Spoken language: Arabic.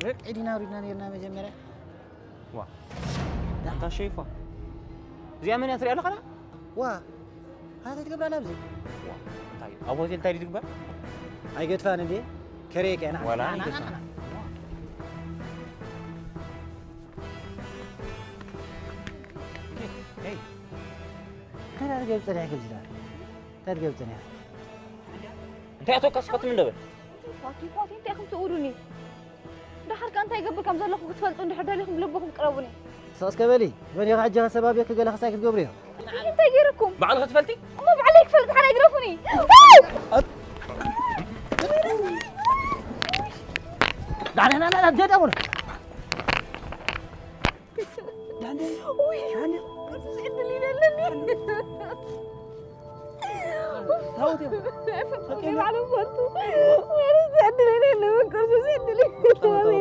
عيدنا ورينا نيرنا مجمرة وا انت شايفه زي من يطري لك انا وا هذا تقبل على بزي طيب ابو زين تاري تقبل هاي قد فان دي كريك انا ولا أنا هي ترى جبتني هيك بزنا ترى جبتني انت اتوقع سقط من دبل فاتي انت اخم تقولوني دحر كان انت يقبل كم زلكم تفلطوا اندي حدا لكم لبكم قربوني صاص كبلي من يغعجها سبابك قال خساك تقبريها انت يجيركم بعد تفلتي ما بعليك فلت حدا يقرفوني لا جد أمر يعني قرص عندي لي هاودي كيف على فلتو وين عندي لي قرص عندي لي